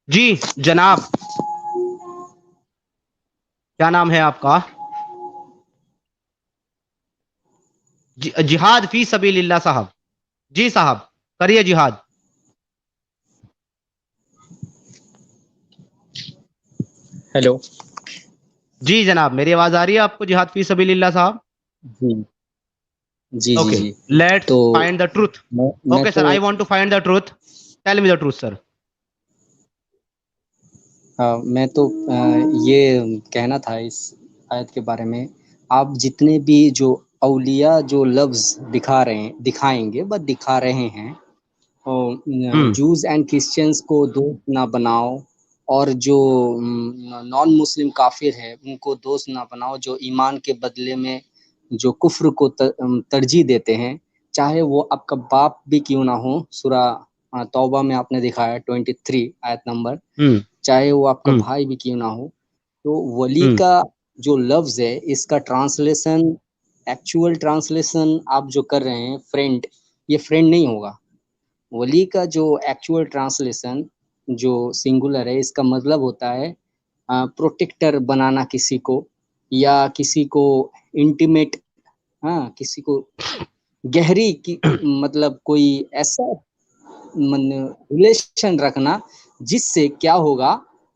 जी जनाब, क्या नाम है आपका? जिहाद फी सबीलिल्लाह साहब। जी साहब, करिए जिहाद। हेलो। जी जनाब, मेरी आवाज आ रही है आपको? जिहाद फी सबीलिल्लाह साहब। जी जी जी ओके, जी। Let's to find the truth. मैं ओके तो sir, I want to find the truth. Tell me the truth sir. ये कहना था इस आयत के बारे में। आप जितने भी जो औलिया जो लफ्ज़ दिखाएंगे व दिखा रहे हैं, हम्म जूस एंड क्रिश्चियंस को दोस्त ना बनाओ, और जो नॉन मुस्लिम काफिर है उनको दोस्त ना बनाओ, जो ईमान के बदले में जो कुफ्र को तरजीह देते हैं, चाहे वो आपका बाप भी क्यों ना हो। सूरा तौबा में आपने दिखाया 23 आयत नंबर। हम्म चाहे वो आपका हम्म भाई भी क्यों ना हो। तो वली हम्म का जो लफ्ज है, इसका ट्रांसलेशन, एक्चुअल ट्रांसलेशन आप जो कर रहे हैं फ्रेंड, ये फ्रेंड नहीं होगा। वली का जो एक्चुअल ट्रांसलेशन जो सिंगुलर है, इसका मतलब होता है प्रोटेक्टर बनाना किसी को, या किसी को इंटीमेट, हाँ, किसी को गहरी की, मतलब कोई ऐसा मन रिलेशन रखना जिससे क्या होगा,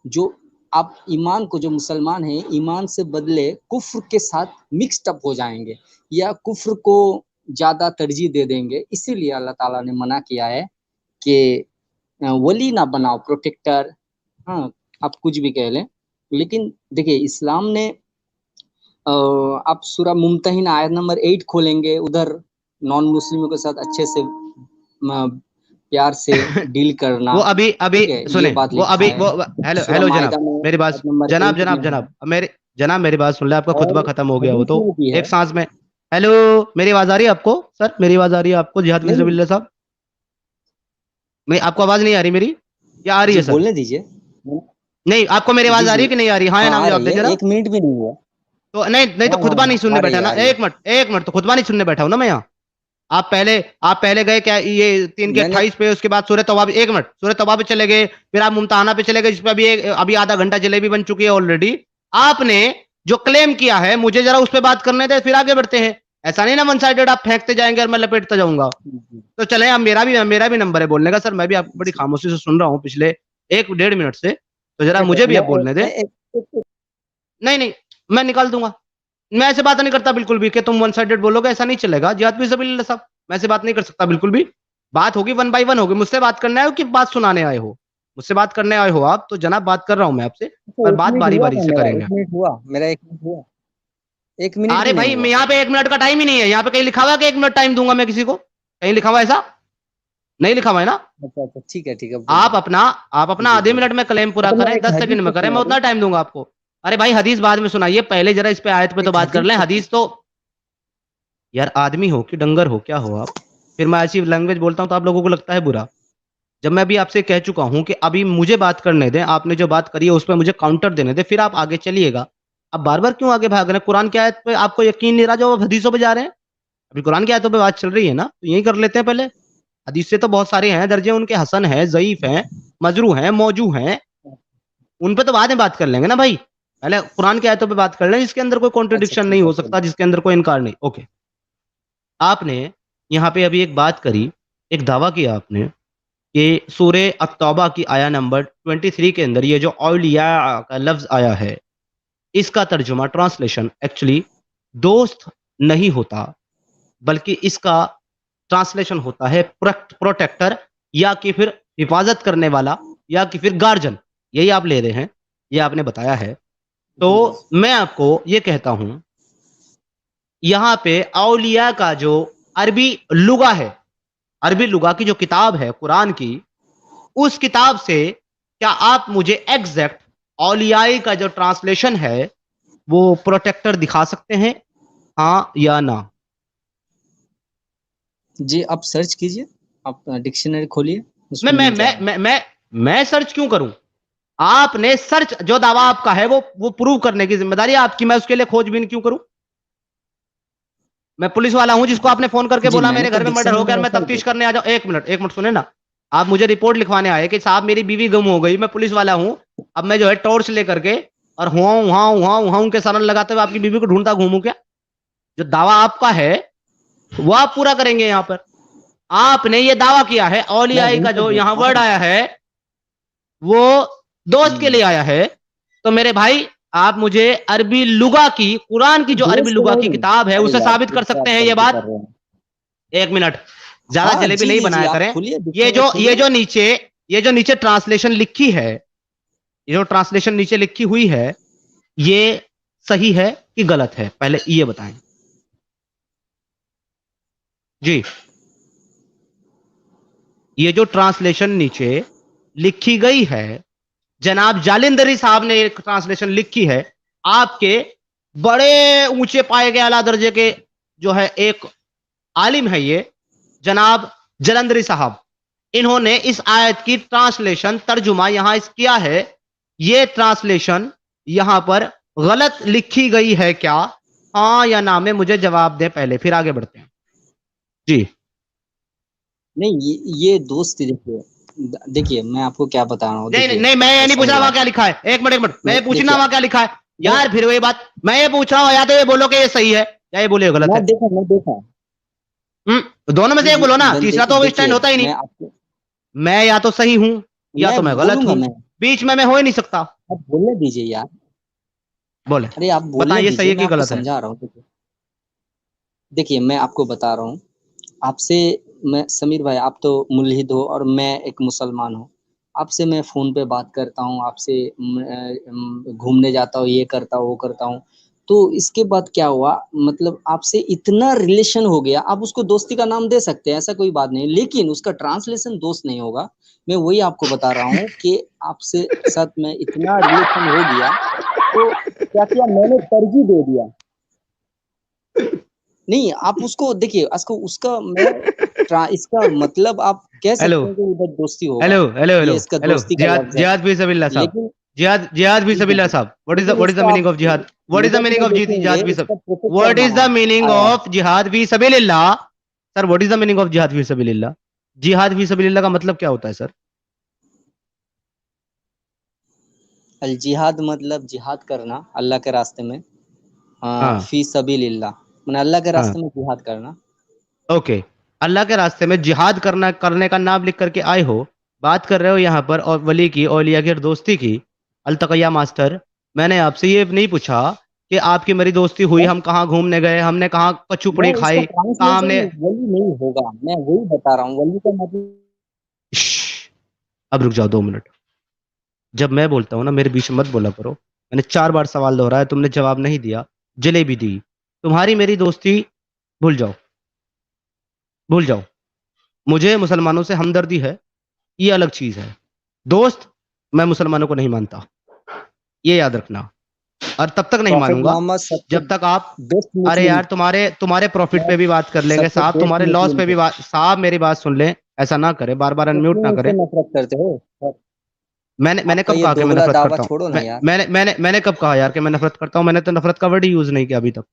जो आप ईमान को, जो मुसलमान हैं ईमान से बदले कुफ्र के साथ मिक्सड अप हो जाएंगे, या कुफ्र को ज्यादा तरजीह दे देंगे। इसीलिए अल्लाह ताला ने मना किया है कि वली ना बनाओ, प्रोटेक्टर। हाँ, आप कुछ भी कह लें, लेकिन देखिए इस्लाम ने आप सूरा मुमतहिन आयत नंबर 8 खोलेंगे, उधर नॉन मुस्लिमों के साथ अच्छे से प्यार से डील करना, वो अभी अभी ठीक है, ये सुने, बात वो लिखा अभी है। वो हेलो सूरा हेलो जनाब, मायदा में मेरी बात। आयत नंबर जनाब 8 में जनाब है। जनाब मेरे जनाब मेरी बात सुन ले, आपका खुतबा और खत्म हो गया वो हदीस तो। में भी है। एक सांस में। हेलो, मेरी आवाज आ रही है आपको? सर मेरी आवाज आ रही है आपको? जिहाद फी नहीं, सबीलिल्लाह साहब, मैं आपको आवाज नहीं आ रही मेरी? या आ रही जी है सर? बोलने दीजिए। नहीं, आपको मेरी जी आवाज आ रही जी, है कि नहीं आ रही? हाँ या हाँ नाम आ जवाब रही दे है, जरा। 1 मिनट भी नहीं हुआ। तो नहीं नहीं, तो हाँ हाँ खुतबा नहीं हाँ, सुनने आ रही बैठा है ना, आ रही है। एक मिनट एक मिनट, तो खुतबा नहीं सुनने बैठा हूं ना मैं यहाँ। आप पहले गए क्या ये 3 के 28 पे, उसके बाद सूरह तौबा, एक मिनट, सूरह तौबा पे चले गए, फिर आप मुमतहाना पे चले गए, जिसपे अभी आधा घंटा जलेबी बन चुकी है ऑलरेडी। आपने जो क्लेम किया है, मुझे जरा उस पर बात करने दे, फिर आगे बढ़ते हैं। ऐसा नहीं ना वन साइडेड आप फेंकते जाएंगे और मैं लपेटता जाऊंगा। जी तो चले, अब मेरा भी नंबर है बोलने का सर, मैं भी आपको बड़ी खामोशी से सुन रहा हूँ पिछले 1 डेढ़ मिनट से, तो जरा ठीक है। मुझे भी अब बोलने दे। एक- नहीं नहीं, मैं निकाल दूंगा। मैं ऐसे बात नहीं करता बिल्कुल भी कि तुम वन साइडेड बोलोगे, ऐसा नहीं चलेगा। जिहाद फी सबिलिल्लाह साहब, मैं ऐसे बात नहीं कर सकता बिल्कुल भी। बात होगी वन बाय वन होगी। मुझसे बात करने आए हो कि बात सुनाने आए हो? मुझसे बात करने आए हो आप तो जनाब, बात कर रहा हूं मैं आपसे, तो पर एक बात मिनट बारी हुआ बारी था, से मेरा करेंगे। 1 मिनट हुआ, मेरा 1 मिनट हुआ। 1 मिनट अरे भी नहीं भाई, हुआ। यहाँ पे 1 मिनट का टाइम ही नहीं है। यहाँ पे कहीं लिखा हुआ है कि 1 मिनट टाइम दूंगा मैं किसी को? कहीं लिखा हुआ है ऐसा? नहीं लिखा हुआ है ना? अच्छा अच्छा, ठीक है ठीक है, बोलिए। आप अपना आप अपना जी आधे बोलिए। मिनट में क्लेम पूरा अच्छा, मैं करें, एक 10 सेकंड हदीस में को करें, मैं सुना दूं। उतना टाइम दूंगा आपको। अरे भाई, हदीस बाद में सुनाइए, पहले जरा इस पे आयत पे तो एक बात कर हदीस लें। को हदीस तो, यार आदमी हो कि डंगर हो, क्या हो आप? फिर मैं ऐसी लैंग्वेज बोलता हूँ तो आप लोगों को लगता है बुरा। जब मैं भी आपसे कह चुका हूं कि अभी मुझे बात करने दें, आपने जो बात करी है उस पर मुझे काउंटर देने दें, फिर आप आगे चलिएगा। अब बार बार क्यों आगे भाग रहे हैं? कुरान की आयत पे आपको यकीन नहीं रहा जो आप हदीसों पे जा रहे हैं? अभी कुरान की आयतों पे बात चल रही है ना, तो यही कर लेते हैं पहले। हदीस से तो बहुत सारे हैं दर्जे उनके, हसन है, जयीफ है, मजरू हैं, मौजू हैं, उन पे तो बाद में बात कर लेंगे ना भाई। पहले कुरान की आयतों पे बात कर लें जिसके अंदर कोई अच्छा कॉन्ट्रडिक्शन नहीं ठीक है, हो सकता, चलिए। जिसके अंदर कोई इनकार नहीं। ओके, आपने यहाँ पे अभी एक बात करी, एक दावा किया आपने कि सूरे अत-तौबा की आया नंबर 23 के अंदर ये जो औलिया का लफ्ज आया है, इसका तर्जुमा, ट्रांसलेशन एक्चुअली दोस्त नहीं होता, बल्कि इसका ट्रांसलेशन होता है प्रोटेक्टर, या कि फिर हिफाजत करने वाला, या कि फिर गार्जियन। यही आप ले रहे हैं, ये आपने बताया है। तो जी मैं आपको ये कहता हूं, यहाँ पे औलिया का जो अरबी लुगा है, अरबी लुगा की जो किताब है कुरान की, उस किताब से क्या आप मुझे एग्जैक्ट औलियाई का जो ट्रांसलेशन है वो प्रोटेक्टर दिखा सकते हैं, हाँ या ना? जी, आप सर्च कीजिए, आप डिक्शनरी खोलिए, मैं उसमें मैं मिल मैं जाएगा। मैं मैं मैं सर्च क्यों करूं? आपने सर्च, जो दावा आपका है वो प्रूव करने की जिम्मेदारी आपकी, मैं उसके लिए खोजबीन क्यों करूं? मैं पुलिस वाला हूं जिसको आपने फोन करके जी, बोला मैंने मेरे तो घर में मर्डर हो डिक्शनरी गया और में मैं सर्च तफ्तीश करने आ जाऊं? एक मिनट सुने ना। आप मुझे रिपोर्ट लिखवाने आए कि साहब मेरी बीवी गुम हो गई, मैं पुलिस वाला हूं, अब मैं जो है टॉर्च लेकर के और हुआ के सालन लगाते हुए आपकी बीवी को ढूंढता घूमू क्या? जो दावा आपका है वो आप पूरा करेंगे। यहाँ पर आपने ये दावा किया है, मैं औलियाई वहीं का पे जो यहाँ देखा वर्ड हूँ। आया है वो दोस्त के लिए आया है। तो मेरे भाई आप मुझे अरबी लुगा की, कुरान की जो अरबी दोस्त लुगा की नहीं, किताब है अरे उसे यार साबित फिर कर से सकते आप हैं ये गलती बात। कर रहे हैं। एक मिनट, ज्यादा हाँ जलेबी जी नहीं जी जी, बनाया आप करें। खोलिए, ये डिक्शनरी जो ये खोलिए। जो नीचे ये जो नीचे ट्रांसलेशन लिखी है, ये जो ट्रांसलेशन नीचे लिखी हुई है, ये सही है कि गलत है, पहले ये बताएं जी। ये जो ट्रांसलेशन नीचे लिखी गई है, जनाब जालिंदरी साहब ने एक ट्रांसलेशन लिखी है, आपके बड़े ऊंचे पाए गए आला दर्जे के जो है एक आलिम है ये जनाब जलंधरी साहब, इन्होंने इस आयत की ट्रांसलेशन तर्जुमा यहां किया है। ये ट्रांसलेशन यहां पर गलत लिखी गई है क्या, हाँ या ना में मुझे जवाब दें पहले, फिर आगे बढ़ते हैं जी। नहीं, ये दोस्त देखिए, देखिए मैं आपको क्या बता रहा हूँ, नहीं नहीं देखिए नहीं, मैं ये नहीं पूछ समीर रहा भाई, वहां क्या लिखा है, एक मिनट मैं नहीं ये पूछना देखिए, वहां क्या लिखा है। मैं यार फिर वही बात, मैं ये पूछ रहा हूं, या तो ये बोलो कि ये सही है या ये बोले गलत है। मैं देखा। दोनों में जी से एक जी, बोलो ना, तीसरा तो स्टैंड देखिए होता ही नहीं। मैं आपको, मैं या तो सही हूं या मैं तो मैं गलत बोलूंगा हूं, मैं, बीच में मैं हो ही नहीं सकता। आप बोलने दीजिए यार। बोले, अरे आप बोलने बताइए सही दीजिए, है मैं कि आपको गलत है। समझा रहा हूँ। देखिए मैं आपको बता रहा हूँ आपसे, मैं समीर भाई, आप तो मुल्हिद हो और मैं एक मुसलमान हूँ। आपसे मैं फोन पे बात करता हूँ, आपसे घूमने जाता हूँ, ये करता हूँ वो करता हूँ। तो इसके बाद क्या हुआ, मतलब आपसे इतना रिलेशन हो गया, आप उसको दोस्ती का नाम दे सकते हैं, ऐसा कोई बात नहीं, लेकिन उसका ट्रांसलेशन दोस्त नहीं होगा। मैं वही आपको बता रहा हूँ कि आपसे साथ में इतना रिलेशन हो गया, तो क्या किया मैंने, तरजीह दे दिया। नहीं, आप उसको देखिए, उसको उसका मैं इसका मतलब आप कह हेलो सकते हैं कि उधर दोस्ती हेलो होगा, हेलो हेलो ये इसका हेलो, दोस्ती का जिहाद लफ्ज है। जिहाद भी सबील्ला साहब, लेकिन जिहाद भी ठीक है सबील्ला ठीक, साहब, लेकिन व्हाट इज द इसका मीनिंग आप ऑफ जिहाद, what is the minute meaning में ऑफ देखेंगे, जिहाद भी सब, इसका प्रोफेसर व्हाट इज माना द मीनिंग आया है। ऑफ जिहाद भी सबीलिल्ला। Sir what is the meaning of जिहाद भी सबीलिल्ला, जिहाद भी सबीलिल्ला का मतलब क्या होता है सर? अल जिहाद मतलब जिहाद करना अल्लाह के रास्ते में, हाँ फी सबीलिल्लाह मैंने अल्लाह के हाँ, रास्ते में जिहाद करना। ओके। अल्लाह के रास्ते में जिहाद करना, करने का नाम लिख करके आए हो, बात कर रहे हो यहाँ पर और वली की, औलिया की और दोस्ती की। अल्तकैया मास्टर, मैंने आपसे ये नहीं पूछा कि आपकी मेरी दोस्ती हुई, मैं हम कहाँ घूमने गए, हमने कहाँ मैं कचुपड़ी इसका खाई, कहाँ ट्रांसलेशन हमने। वली नहीं होगा, मैं वही बता रहा हूँ, वली का मतलब। श्श्श, अब रुक जाओ 2 मिनट। जब मैं बोलता हूँ ना मेरे बीच में मत बोला करो। मैंने 4 बार सवाल दोहराया, तुमने जवाब नहीं दिया, जलेबी दी। तुम्हारी मेरी दोस्ती भूल जाओ, भूल जाओ। मुझे मुसलमानों से हमदर्दी है, ये अलग चीज है। दोस्त मैं मुसलमानों को नहीं मानता, ये याद रखना, और तब तक नहीं प्रॉफिट मानूंगा मोहम्मद सबसे जब तक आप। बेस्ट अरे मुस्लिम, यार तुम्हारे तुम्हारे प्रॉफिट पे भी बात कर लेंगे सबसे साहब, बेस्ट तुम्हारे लॉस मुस्लिम पे भी थे, बात, साहब मेरी बात सुन लें, ऐसा ना करें, बार बार तो अनम्यूट क्यों ना मुझसे करें। नफरत करते हो? मैंने आपका कब ये कहा कि मैं दोगला नफरत दावा करता हूँ? छोड़ो ना मैं यार। मैंने कब कहा यार कि मैं नफरत करता हूँ? मैंने तो नफरत का वर्ड ही यूज नहीं किया अभी तक।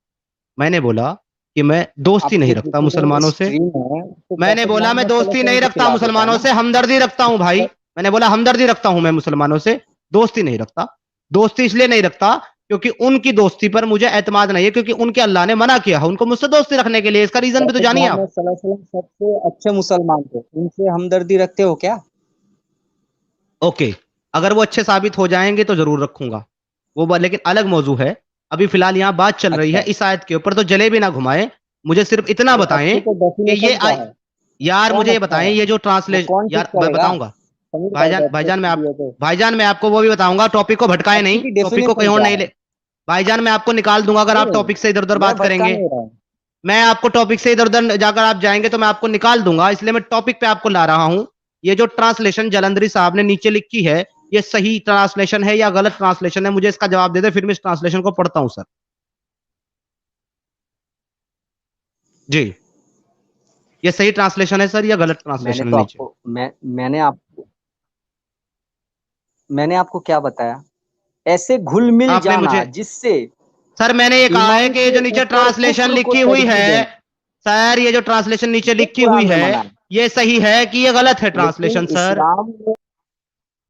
मैंने बोला कि मैं दोस्ती नहीं आपके रखता जितने मुसलमानों से। स्ट्रीम है, तो मैंने प्रॉफिट बोला मैं मोहम्मद सल्लल्लाहु दोस्ती अलैहि नहीं वसल्लम के रखता खिलाफ होता है मुसलमानों ना। से, हमदर्दी रखता हूं भाई। मैंने बोला हमदर्दी रखता हूं मैं मुसलमानों से, दोस्ती नहीं रखता। दोस्ती इसलिए नहीं रखता क्योंकि उनकी दोस्ती पर मुझे एतमाद नहीं है, क्योंकि उनके अल्लाह ने मना किया है उनको मुझसे दोस्ती रखने के लिए। इसका रीजन भी तो प्रॉफिट जानिए आप। मोहम्मद सल्लल्लाहु अलैहि वसल्लम सबसे अच्छे मुसलमान थे, उनसे हमदर्दी रखते हो क्या? ओके, अगर वो अच्छे साबित हो जाएंगे तो जरूर रखूंगा, लेकिन अलग मौजू है। अभी फिलहाल यहाँ बात चल रही है अच्छा, इस आयत के ऊपर, तो जलेबी ना घुमाएं। मुझे सिर्फ इतना तो बताएं अच्छे को कि डेफिनेशन क्या है? यार कौन मुझे ये अच्छा बताएं, है, ये जो वो ट्रांसलेशन, कौन ठीक यार मैं करेगा? बताऊंगा। समीर भाई भाईजान बैठे भाईजान मैं आप स्टूडियो पे, भाईजान मैं आपको वो भी बताऊंगा, टॉपिक को भटकाए अच्छे नहीं, की टॉपिक को कहीं डेफिनेशन और क्या नहीं है? ले। भाईजान मैं आपको निकाल दूंगा अगर आप नहीं, टॉपिक से इधर उधर मैं बात भटका करेंगे। नहीं रहा हूँ। मैं आपको टॉपिक से इधर उधर जाकर आप जाएंगे तो मैं आपको निकाल दूंगा, इसलिए मैं टॉपिक पे आपको ला रहा हूं। ये जो ट्रांसलेशन जलंधरी साहब ने नीचे लिखी है, ये सही ट्रांसलेशन है या गलत ट्रांसलेशन है, मुझे इसका जवाब दे दे, फिर मैं इस ट्रांसलेशन को पढ़ता हूं सर जी। ये सही ट्रांसलेशन है सर या गलत मैंने ट्रांसलेशन है तो नीचे? आपको मैंने आपको क्या बताया, ऐसे घुल मिल आपने जाना मुझे, जिससे सर मैंने ये कहा है ईमान कि ये के जो नीचे ऊपर ट्रांसलेशन कुफ्र को लिखी हुई तरजीह है, दें, सर ये जो ट्रांसलेशन नीचे ये लिखी हुई कुरान में है, मना है। ये सही है कि ये गलत है लेकिन ट्रांसलेशन सर? इस्लाम में